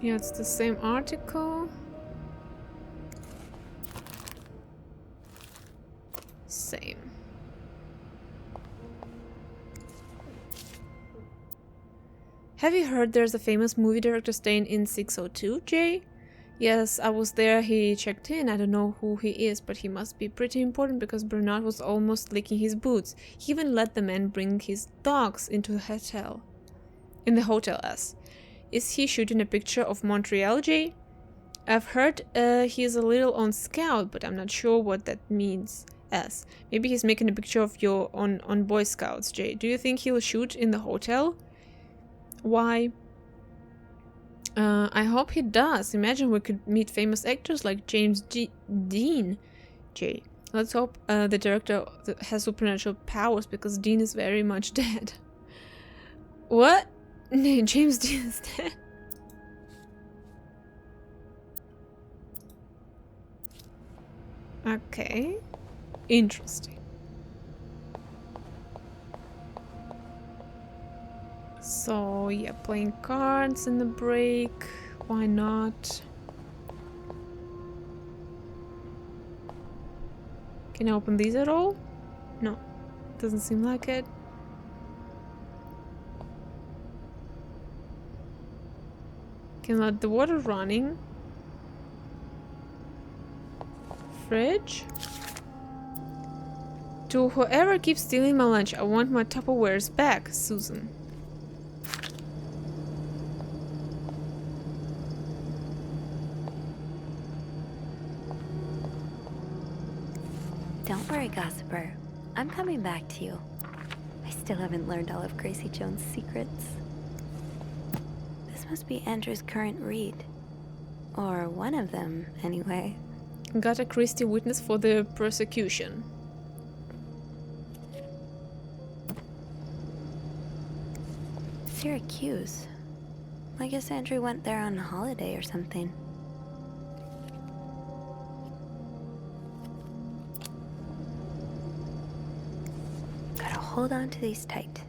Yeah, it's the same article. Same. Have you heard there's a famous movie director staying in 602, Jay? Yes, I was there. He checked in. I don't know who he is, but he must be pretty important because Bernard was almost licking his boots. He even let the man bring his dogs into the hotel. In the hotel, as. Is he shooting a picture of Montreal, Jay? I've heard he's a little on scout, but I'm not sure what that means. As. Maybe he's making a picture of your on Boy Scouts, Jay. Do you think he'll shoot in the hotel? Why? I hope he does. Imagine we could meet famous actors like James Dean. Jay. Let's hope the director has supernatural powers because Dean is very much dead. What? James Dean is dead? Okay. Interesting. So, yeah, playing cards in the break. Why not? Can I open these at all? No. Doesn't seem like it. Can let the water running. Fridge. To whoever keeps stealing my lunch, I want my Tupperwares back, Susan. Don't worry, gossiper. I'm coming back to you. I still haven't learned all of Gracie Jones' secrets. This must be Andrew's current read. Or one of them, anyway. Got a Christie witness for the prosecution. Syracuse. I guess Andrew went there on a holiday or something. Gotta hold on to these tight.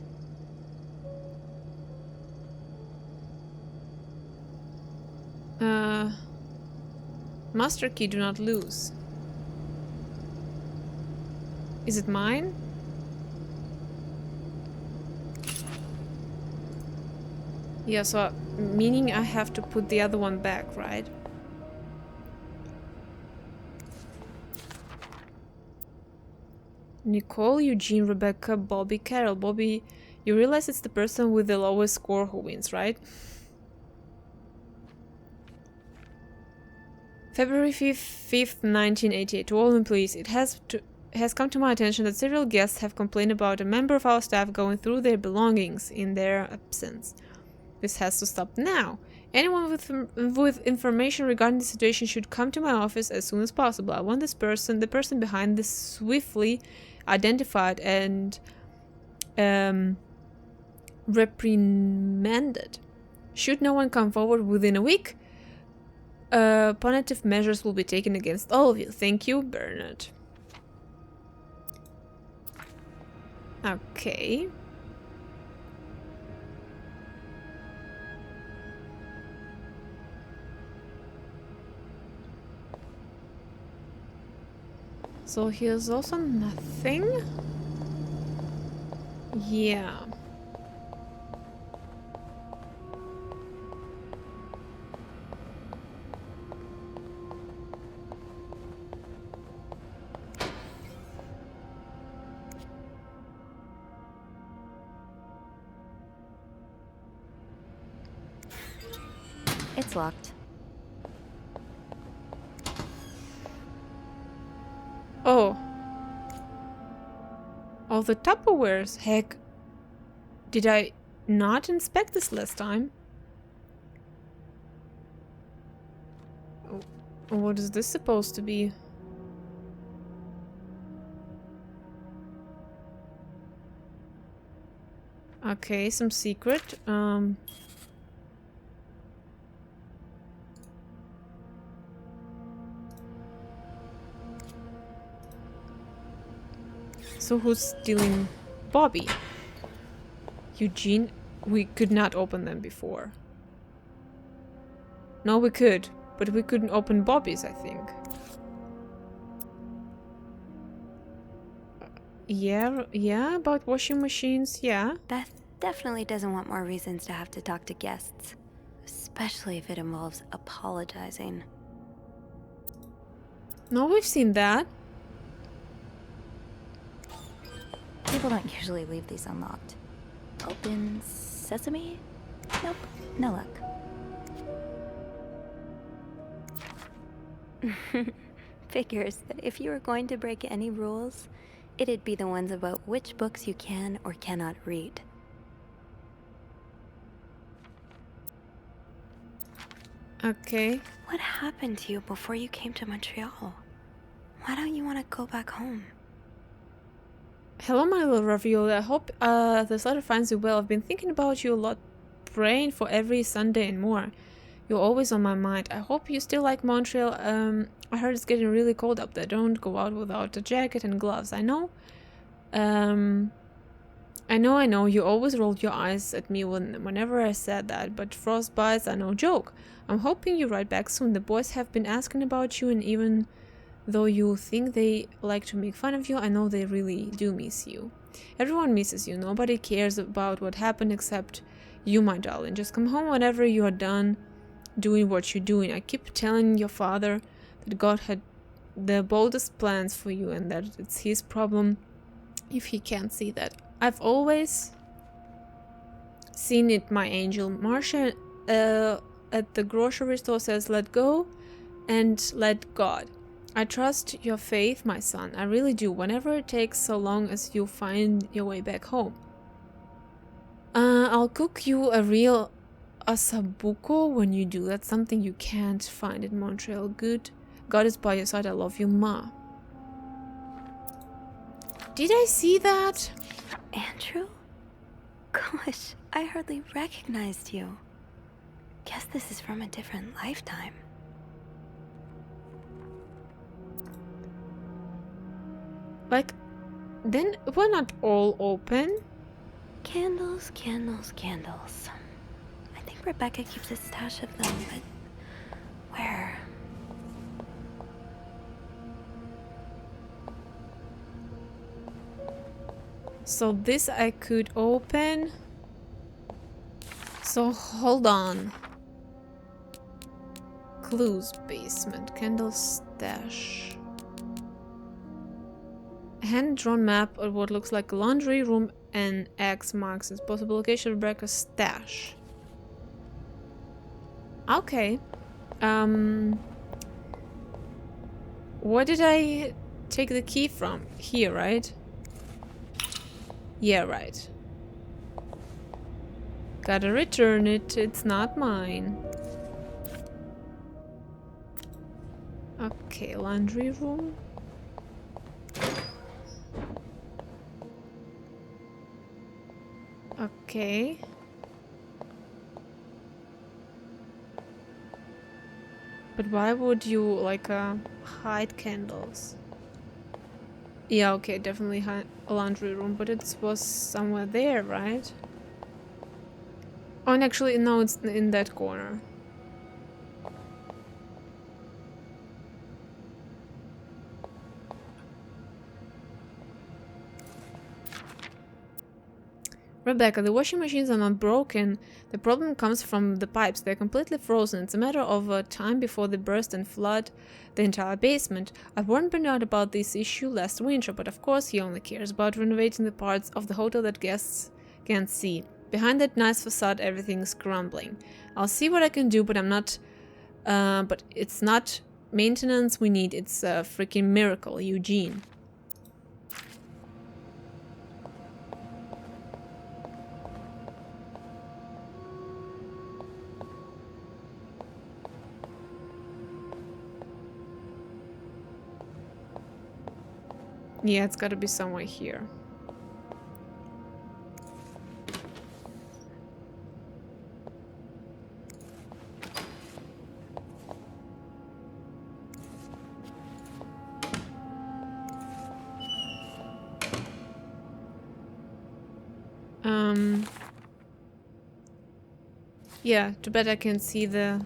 Master key, do not lose. Is it mine? Yeah, so meaning I have to put the other one back, right? Nicole, Eugene, Rebecca, Bobby, Carol. Bobby, you realize it's the person with the lowest score who wins, right? February 5th, 1988. To all employees, it has come to my attention that several guests have complained about a member of our staff going through their belongings in their absence. This has to stop now. Anyone with information regarding the situation should come to my office as soon as possible. I want the person behind this swiftly identified and reprimanded. Should no one come forward within a week, punitive measures will be taken against all of you. Thank you, Bernard. Okay. So here's also nothing. Yeah. It's locked. Oh. All the Tupperwares. Heck. Did I not inspect this last time? Oh, what is this supposed to be? Okay, some secret. So who's stealing Bobby? Eugene? We could not open them before. No, we could, but we couldn't open Bobby's, I think. Yeah, about washing machines, yeah. Beth definitely doesn't want more reasons to have to talk to guests, especially if it involves apologizing. No, we've seen that. People don't usually leave these unlocked. Open sesame? Nope, no luck. Figures that if you were going to break any rules, it'd be the ones about which books you can or cannot read. Okay. What happened to you before you came to Montreal? Why don't you want to go back home? Hello, my little ravioli. I hope this letter finds you well. I've been thinking about you a lot, praying for every Sunday and more. You're always on my mind. I hope you still like Montreal. I heard it's getting really cold up there. Don't go out without a jacket and gloves. I know. I know. You always rolled your eyes at me whenever I said that, but frostbites are no joke. I'm hoping you write back soon. The boys have been asking about you, and even though you think they like to make fun of you, I know they really do miss you. Everyone misses you. Nobody cares about what happened except you, my darling. Just come home whenever you are done doing what you're doing. I keep telling your father that God had the boldest plans for you and that it's his problem if he can't see that. I've always seen it, my angel. Marcia at the grocery store says, let go and let God. I trust your faith, my son. I really do. Whenever it takes, so long as you find your way back home. I'll cook you a real asabuco when you do. That's something you can't find in Montreal. Good. God is by your side. I love you, Ma. Did I see that? Andrew? Gosh, I hardly recognized you. Guess this is from a different lifetime. Like, then we're not all open. Candles, candles, candles. I think Rebecca keeps a stash of them, but where? So this I could open. So hold on. Clues basement, candle stash. Hand-drawn map of what looks like a laundry room and X marks its possible location of Rebecca's stash. Okay. Where did I take the key from? Here, right? Yeah, right. Gotta return it. It's not mine. Okay, laundry room. Okay. But why would you like hide candles? Yeah, okay, definitely hide a laundry room, but it was somewhere there, right? Oh, and actually, no, it's in that corner. Rebecca, the washing machines are not broken. The problem comes from the pipes. They're completely frozen. It's a matter of time before they burst and flood the entire basement. I warned Bernard about this issue last winter, but of course he only cares about renovating the parts of the hotel that guests can't see. Behind that nice facade, everything's crumbling. I'll see what I can do, but I'm not... but it's not maintenance we need. It's a freaking miracle, Eugene. Yeah, it's gotta be somewhere here. Yeah, too bad I can't see the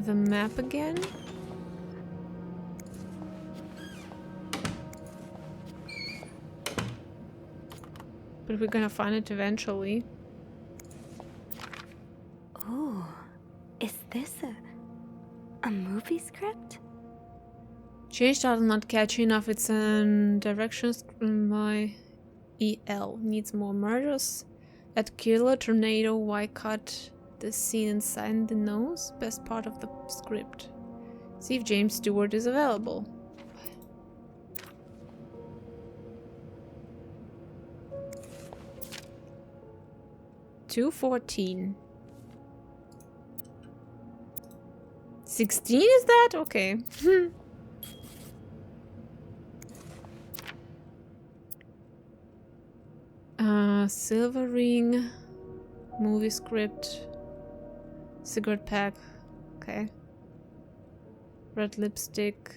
the map again. But we're gonna find it eventually. Ooh, is this a movie script? Change title not catchy enough. It's an directions by EL. Needs more murders. At killer, tornado, why cut the scene inside the nose? Best part of the script. See if James Stewart is available. $2.14. 16 is that? Okay. Silver ring, movie script, cigarette pack, okay. Red lipstick.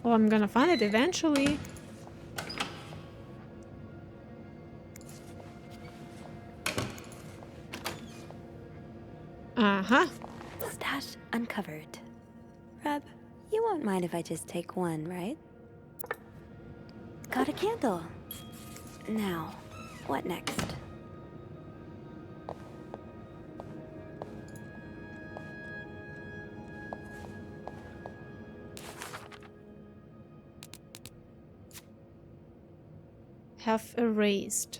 Oh, I'm gonna find it eventually. Uh-huh. Stash uncovered. Reb, you won't mind if I just take one, right? Got a candle. Now, what next? Have erased.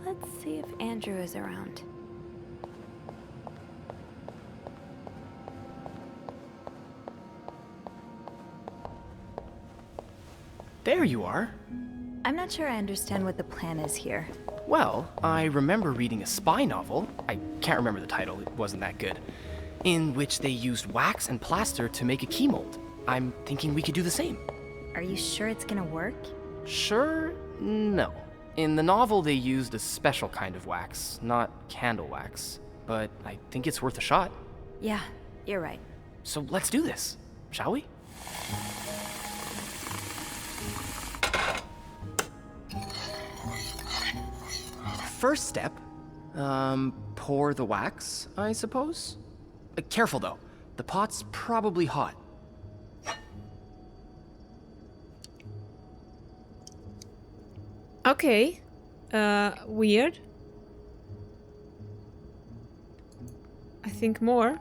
Let's see if Andrew is around. There you are. I'm not sure I understand what the plan is here. Well, I remember reading a spy novel, I can't remember the title, it wasn't that good, in which they used wax and plaster to make a key mold. I'm thinking we could do the same. Are you sure it's gonna work? Sure? No. In the novel, they used a special kind of wax, not candle wax. But I think it's worth a shot. Yeah, you're right. So let's do this, shall we? First step, pour the wax, I suppose? Careful though, the pot's probably hot. Okay. Weird. I think more.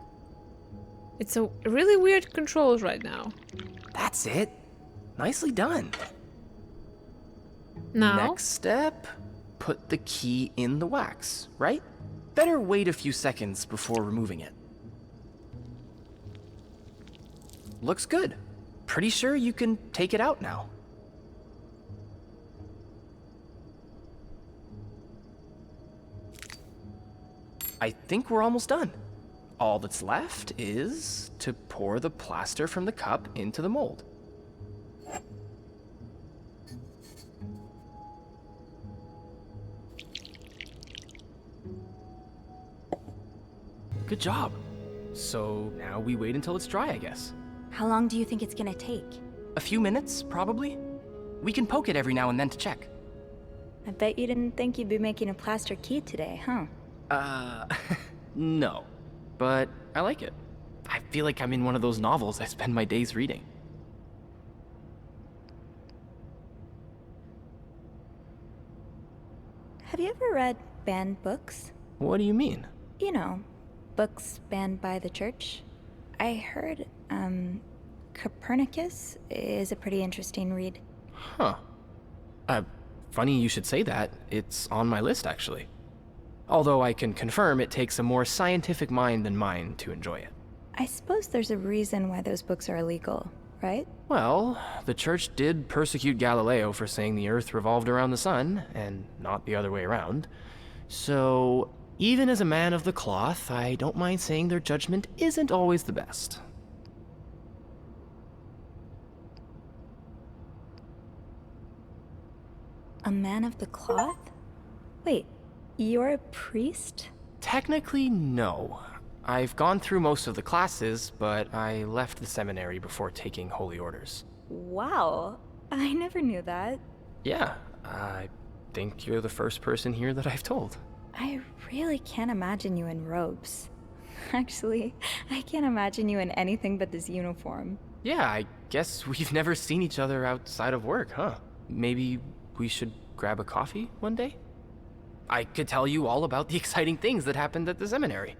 It's a really weird controls right now. That's it. Nicely done. Now? Next step, put the key in the wax, right? Better wait a few seconds before removing it. Looks good. Pretty sure you can take it out now. I think we're almost done. All that's left is to pour the plaster from the cup into the mold. Good job. So now we wait until it's dry, I guess. How long do you think it's gonna take? A few minutes, probably. We can poke it every now and then to check. I bet you didn't think you'd be making a plaster key today, huh? No. But I like it. I feel like I'm in one of those novels I spend my days reading. Have you ever read banned books? What do you mean? You know, books banned by the church. I heard, Copernicus is a pretty interesting read. Huh. Funny you should say that. It's on my list, actually. Although I can confirm it takes a more scientific mind than mine to enjoy it. I suppose there's a reason why those books are illegal, right? Well, the church did persecute Galileo for saying the Earth revolved around the sun, and not the other way around. So, Even as a man of the cloth, I don't mind saying their judgment isn't always the best. A man of the cloth? Wait, you're a priest? Technically, no. I've gone through most of the classes, but I left the seminary before taking holy orders. Wow, I never knew that. Yeah, I think you're the first person here that I've told. I really can't imagine you in robes. Actually, I can't imagine you in anything but this uniform. Yeah, I guess we've never seen each other outside of work, huh? Maybe we should grab a coffee one day? I could tell you all about the exciting things that happened at the seminary.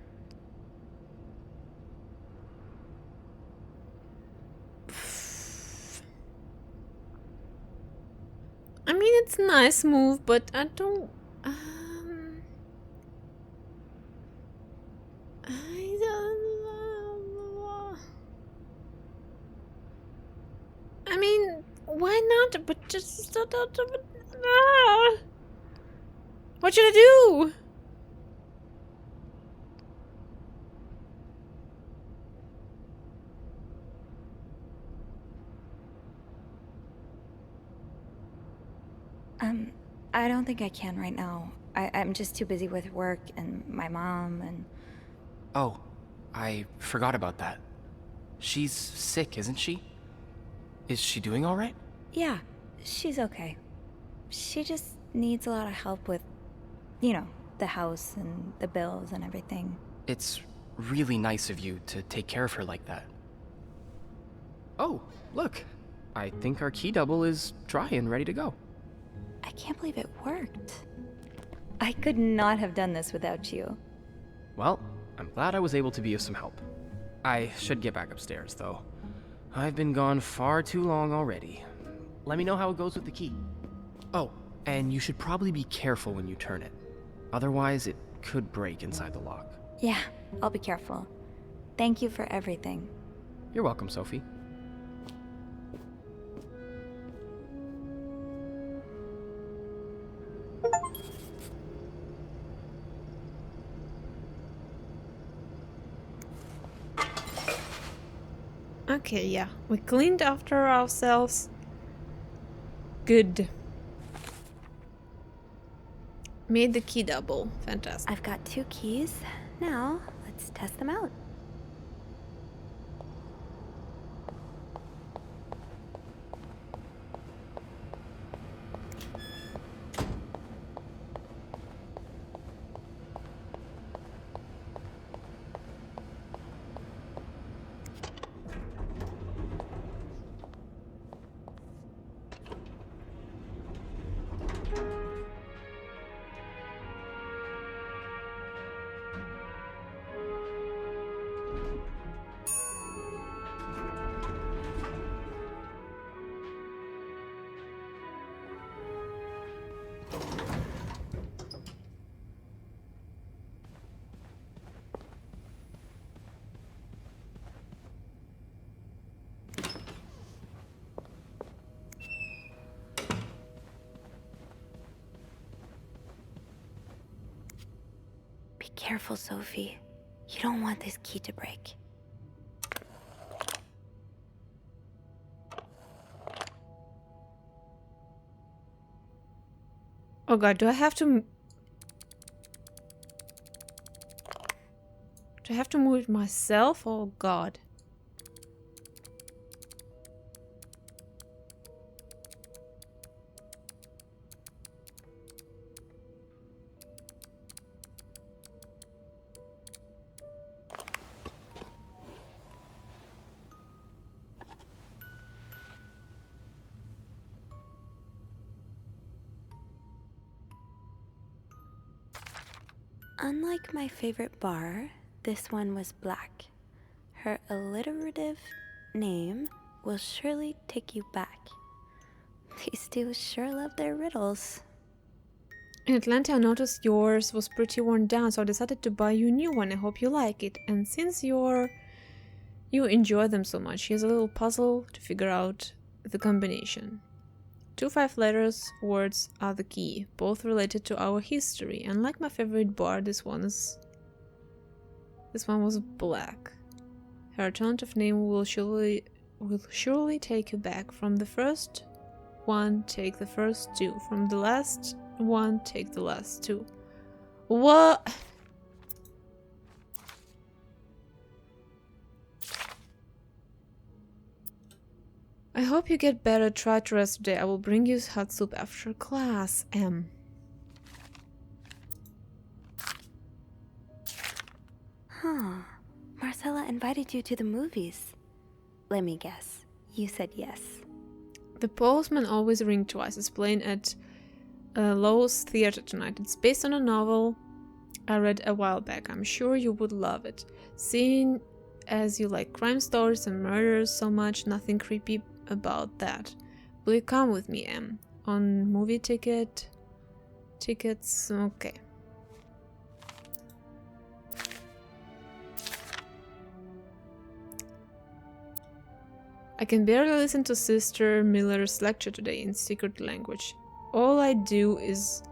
I mean, it's a nice move, but I don't... I mean, why not? But just... What should I do? I don't think I can right now. I'm just too busy with work and my mom and... Oh, I forgot about that. She's sick, isn't she? Is she doing all right? Yeah, she's okay. She just needs a lot of help with, you know, the house and the bills and everything. It's really nice of you to take care of her like that. Oh, look. I think our key double is dry and ready to go. I can't believe it worked. I could not have done this without you. Well, I'm glad I was able to be of some help. I should get back upstairs, though. I've been gone far too long already. Let me know how it goes with the key. Oh, and you should probably be careful when you turn it. Otherwise, it could break inside the lock. Yeah, I'll be careful. Thank you for everything. You're welcome, Sophie. Okay, yeah. We cleaned after ourselves. Good. Made the key double. Fantastic. I've got 2 keys. Now, let's test them out. Be careful, Sophie. You don't want this key to break. Oh god, do I have to... Do I have to move it myself? Oh god. Unlike my favorite bar, this one was black. Her alliterative name will surely take you back. These two sure love their riddles. In Atlanta, I noticed yours was pretty worn down, so I decided to buy you a new one. I hope you like it. And since you enjoy them so much, here's a little puzzle to figure out the combination. 2 5-letters words are the key, both related to our history. Unlike my favorite bar, this one was black. Her alternative name will surely take you back. From the first one, take the first 2. From the last one, take the last 2. What? I hope you get better. Try to rest today. I will bring you hot soup after class. M. Huh. Marcella invited you to the movies. Let me guess. You said yes. The Postman Always Ring Twice is playing at Lowe's Theatre tonight. It's based on a novel I read a while back. I'm sure you would love it. Seeing as you like crime stories and murders so much, nothing creepy about that. Will you come with me, Em? On movie tickets? Okay. I can barely listen to Sister Miller's lecture today in secret language. All I do is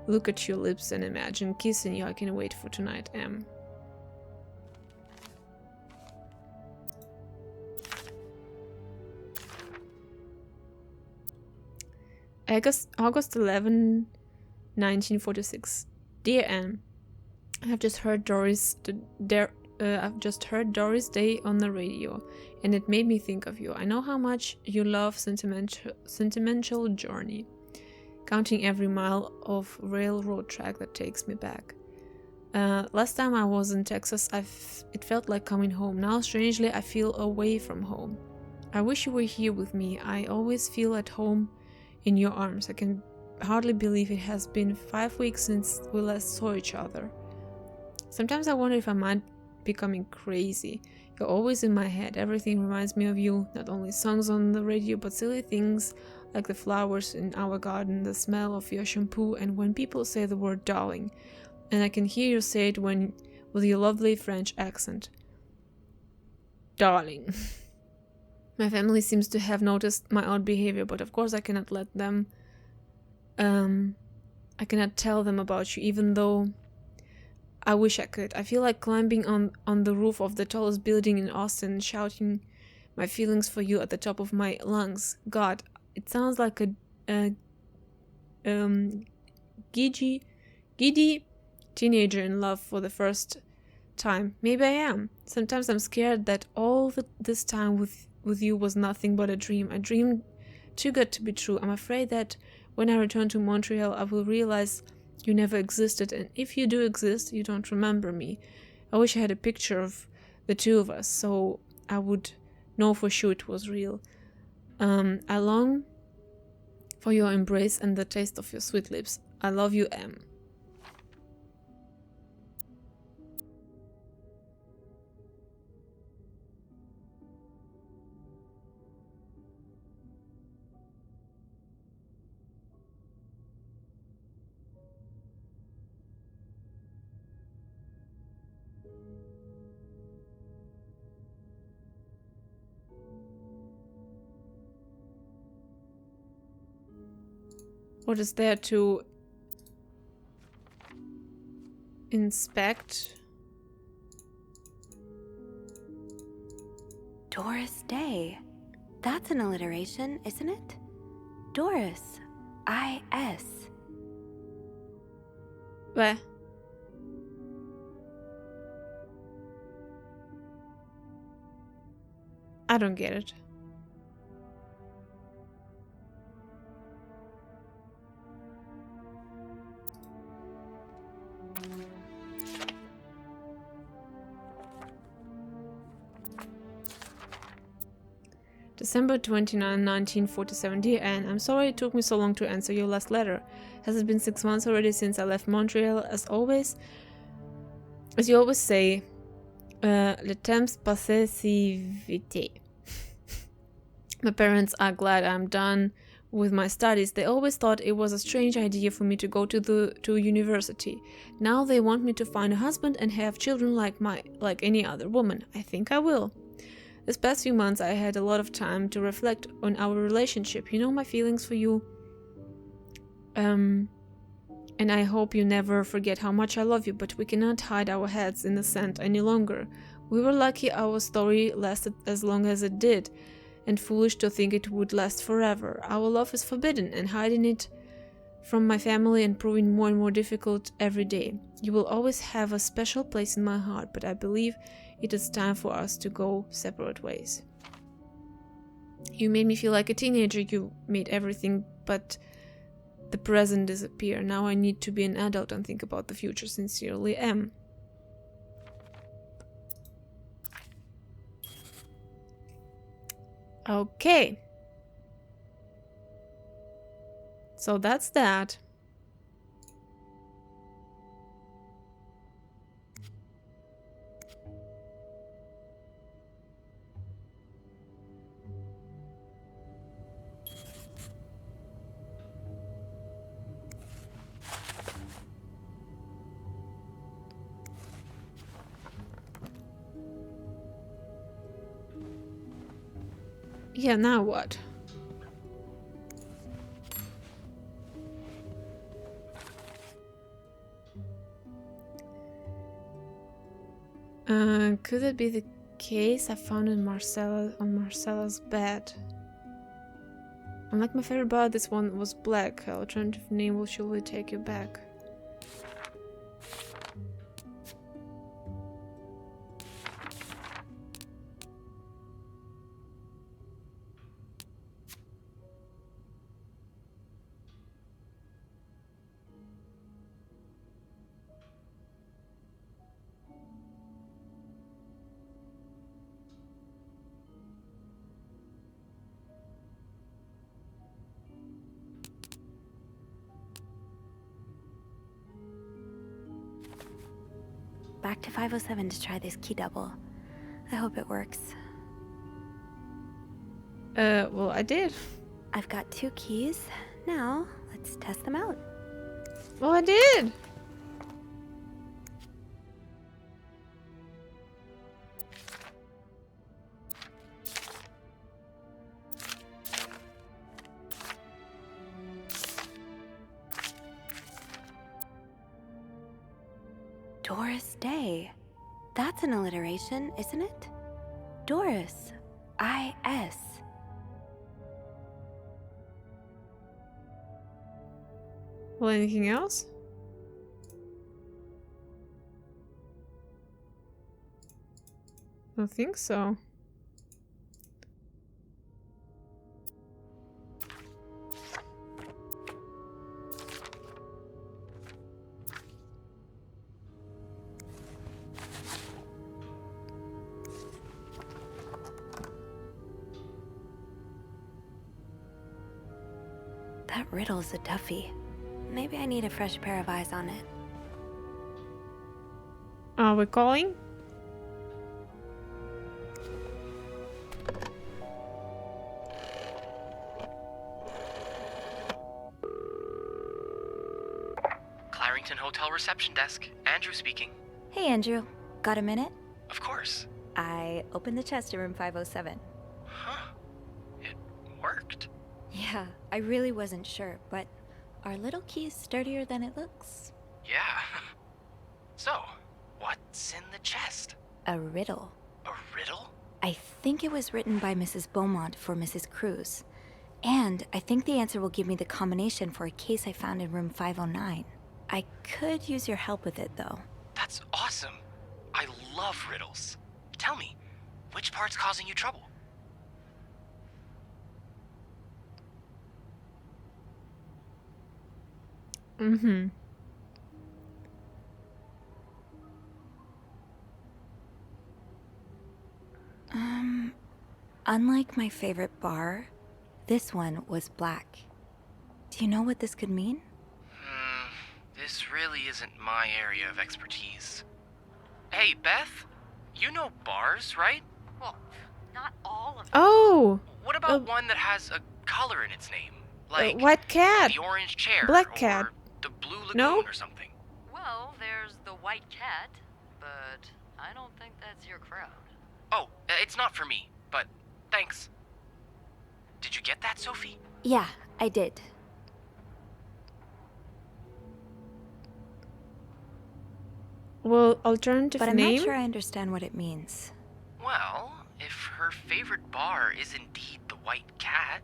look at your lips and imagine kissing you. I can wait for tonight, Em. August 11, 1946. Dear Anne, I've just heard Doris Day on the radio, and it made me think of you. I know how much you love sentimental journey, counting every mile of railroad track that takes me back. Last time I was in Texas, it felt like coming home. Now, strangely, I feel away from home. I wish you were here with me. I always feel at home in your arms. I can hardly believe it has been 5 weeks since we last saw each other. Sometimes I wonder if I might be becoming crazy. You're always in my head. Everything reminds me of you. Not only songs on the radio, but silly things like the flowers in our garden, the smell of your shampoo, and when people say the word darling. And I can hear you say it with your lovely French accent. Darling. My family seems to have noticed my odd behavior, but of course I cannot let them... I cannot tell them about you, even though I wish I could. I feel like climbing on the roof of the tallest building in Austin, shouting my feelings for you at the top of my lungs. God, it sounds like a giddy teenager in love for the first time. Maybe I am. Sometimes I'm scared that all this time with you was nothing but a dream. A dream too good to be true. I'm afraid that when I return to Montreal, I will realize you never existed, and if you do exist, you don't remember me. I wish I had a picture of the two of us, so I would know for sure it was real. I long for your embrace and the taste of your sweet lips. I love you, Em. What is there to inspect? Doris Day. That's an alliteration, isn't it? Doris. I-S. Where? I don't get it. December 29, 1947. Dear Anne, I'm sorry it took me so long to answer your last letter. Has it been 6 months already since I left Montreal? As you always say, le temps passe si vite. My parents are glad I'm done with my studies. They always thought it was a strange idea for me to go to university. Now they want me to find a husband and have children like any other woman. I think I will. This past few months I had a lot of time to reflect on our relationship. You know, my feelings for you And I hope you never forget how much I love you, but we cannot hide our heads in the sand any longer. We were lucky our story lasted as long as it did, and foolish to think it would last forever. Our love is forbidden, and hiding it from my family and proving more and more difficult every day. You will always have a special place in my heart, but I believe it is time for us to go separate ways. You made me feel like a teenager. You made everything but the present disappear. Now I need to be an adult and think about the future. Sincerely, M. Okay. So that's that. Yeah, now what? Could it be the case I found in Marcella's bed? Unlike my favorite bar, this one was black. Her alternative name will surely take you back. Back to 507 to try this key double. I hope it works. Well, I did. I've got 2 keys. Now, let's test them out. Well, I did. Doris Day. That's an alliteration, isn't it? Doris. I-S. Well, anything else? I don't think so. That riddle's a toughie. Maybe I need a fresh pair of eyes on it. Are we calling? Clarington Hotel reception desk. Andrew speaking. Hey, Andrew. Got a minute? Of course. I opened the chest in room 507. Huh. It worked. Yeah, I really wasn't sure, but our little key is sturdier than it looks. Yeah. So, what's in the chest? A riddle. A riddle? I think it was written by Mrs. Beaumont for Mrs. Cruz. And I think the answer will give me the combination for a case I found in room 509. I could use your help with it, though. That's awesome. I love riddles. Tell me, which part's causing you trouble? Mm-hmm. Unlike my favorite bar, this one was black. Do you know what this could mean? This really isn't my area of expertise. Hey, Beth, you know bars, right? Well, not all of them. Oh! What about one that has a color in its name? Like White cat! the orange chair, Black cat. or the blue lagoon No? or something. Well, there's the white cat, but I don't think that's your crowd. Oh, it's not for me, but thanks. Did you get that, Sophie? Yeah, I did. Well, alternative but I'm name? not sure I understand what it means. Well, if her favorite bar is indeed the White Cat,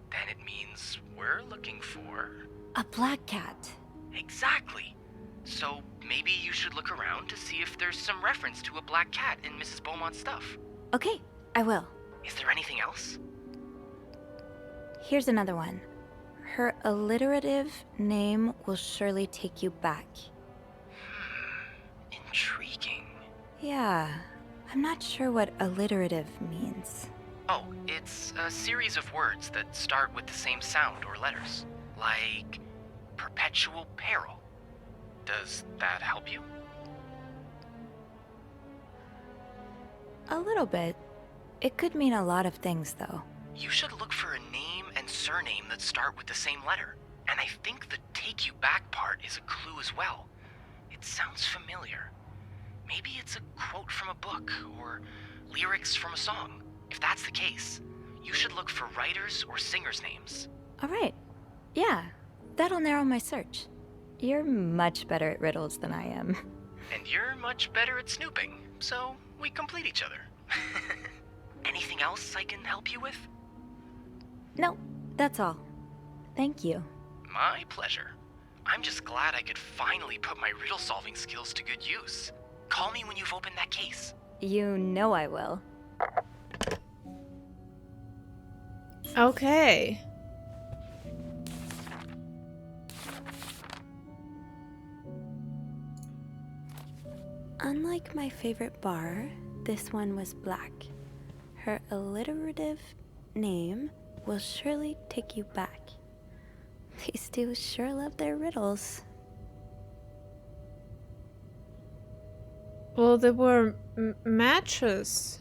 then it means we're looking for... A black cat. Exactly. So maybe you should look around to see if there's some reference to a black cat in Mrs. Beaumont's stuff. Okay, I will. Is there anything else? Here's another one. Her alliterative name will surely take you back. Intriguing. Yeah, I'm not sure what alliterative means. Oh, it's a series of words that start with the same sound or letters. Like perpetual peril. Does that help you? A little bit. It could mean a lot of things, though. You should look for a name and surname that start with the same letter. And I think the take you back part is a clue as well. It sounds familiar. Maybe it's a quote from a book or lyrics from a song. If that's the case, you should look for writers or singers' names. All right. Yeah, that'll narrow my search. You're much better at riddles than I am. And you're much better at snooping, so we complete each other. Anything else I can help you with? No, that's all. Thank you. My pleasure. I'm just glad I could finally put my riddle-solving skills to good use. Call me when you've opened that case. You know I will. Okay. Unlike my favorite bar, this one was black. Her alliterative name will surely take you back. These two sure love their riddles. Well, they were matches.